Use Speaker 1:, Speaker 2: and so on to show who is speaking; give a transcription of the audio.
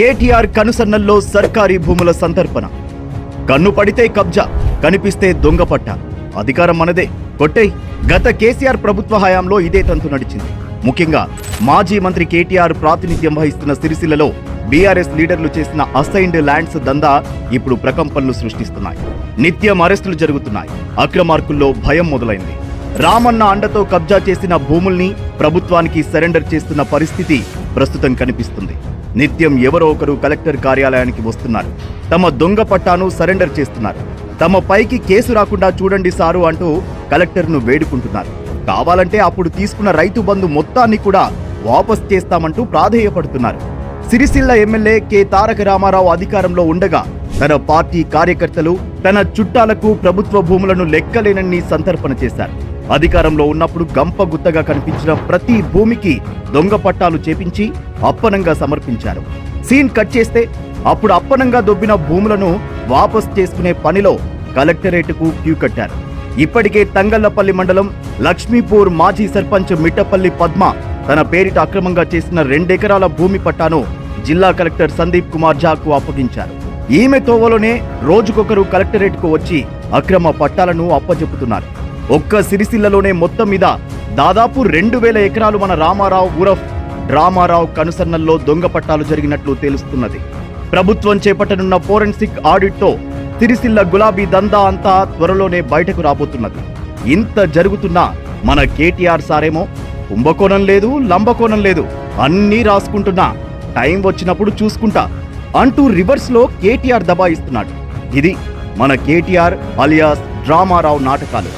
Speaker 1: కేటీఆర్ కనుసన్నల్లో సర్కారీ భూముల సంతర్పణ. కన్ను పడితే కబ్జా, కనిపిస్తే దొంగపట్ట. అధికారం మనదే, కొట్టేయ్. గత కేసీఆర్ ప్రభుత్వ హయాంలో ఇదే తంతు నడిచింది. ముఖ్యంగా మాజీ మంత్రి కేటీఆర్ ప్రాతినిధ్యం వహిస్తున్న సిరిసిల్లలో బీఆర్ఎస్ లీడర్లు చేసిన అసైన్డ్ ల్యాండ్స్ దందా ఇప్పుడు ప్రకంపనలు సృష్టిస్తున్నాయి. నిత్యం అరెస్టులు జరుగుతున్నాయి. అక్రమార్కుల్లో భయం మొదలైంది. రామన్న అండతో కబ్జా చేసిన భూముల్ని ప్రభుత్వానికి సరెండర్ చేస్తున్న పరిస్థితి ప్రస్తుతం కనిపిస్తుంది. నిత్యం ఎవరో ఒకరు కలెక్టర్ కార్యాలయానికి వస్తున్నారు. తమ దొంగ పట్టాను సరెండర్ చేస్తున్నారు. తమ పైకి కేసు రాకుండా చూడండి సారు అంటూ కలెక్టర్ను వేడుకుంటున్నారు. కావాలంటే అప్పుడు తీసుకున్న రైతు బంధు మొత్తాన్ని కూడా వాపస్ చేస్తామంటూ ప్రాధేయపడుతున్నారు. సిరిసిల్ల ఎమ్మెల్యే కె తారక రామారావు అధికారంలో ఉండగా తన పార్టీ కార్యకర్తలు తన చుట్టాలకు ప్రభుత్వ భూములను లెక్కలేనన్ని సంతర్పణ చేశారు. అధికారంలో ఉన్నప్పుడు గంప గుత్తగా కనిపించిన ప్రతి భూమికి దొంగ పట్టాలు చేపించి అప్పనంగా సమర్పించారు. సీన్ కట్ చేస్తే అప్పుడు అప్పనంగా దొబ్బిన భూములను వాపస్ చేసుకునే పనిలో కలెక్టరేట్కు క్యూ కట్టారు. ఇప్పటికే తంగళ్లపల్లి మండలం లక్ష్మీపూర్ మాజీ సర్పంచ్ మిట్టపల్లి పద్మ తన పేరిట అక్రమంగా చేసిన 2 ఎకరాల భూమి పట్టాను జిల్లా కలెక్టర్ సందీప్ కుమార్ ఝాకు అప్పగించారు. ఈమె తోవలోనే రోజుకొకరు కలెక్టరేట్కు వచ్చి అక్రమ పట్టాలను అప్పచెప్పుతున్నారు. ఒక్క సిరిసిల్లలోనే మొత్తం మీద దాదాపు 2000 ఎకరాలు మన రామారావు ఉరఫ్ రామారావు కనుసన్నల్లో దొంగ పట్టాలు జరిగినట్లు తెలుస్తున్నది. ప్రభుత్వం చేపట్టనున్న ఫోరెన్సిక్ ఆడిట్తో సిరిసిల్ల గులాబీ దందా అంతా త్వరలోనే బయటకు రాబోతున్నది. ఇంత జరుగుతున్నా మన కేటీఆర్ సారేమో కుంభకోణం లేదు, లంబకోణం లేదు, అన్నీ రాసుకుంటున్నా, టైం వచ్చినప్పుడు చూసుకుంటా అంటూ రివర్స్లో కేటీఆర్ దబాయిస్తున్నాడు. ఇది మన కేటీఆర్ అలియాస్ రామారావు నాటకాలు.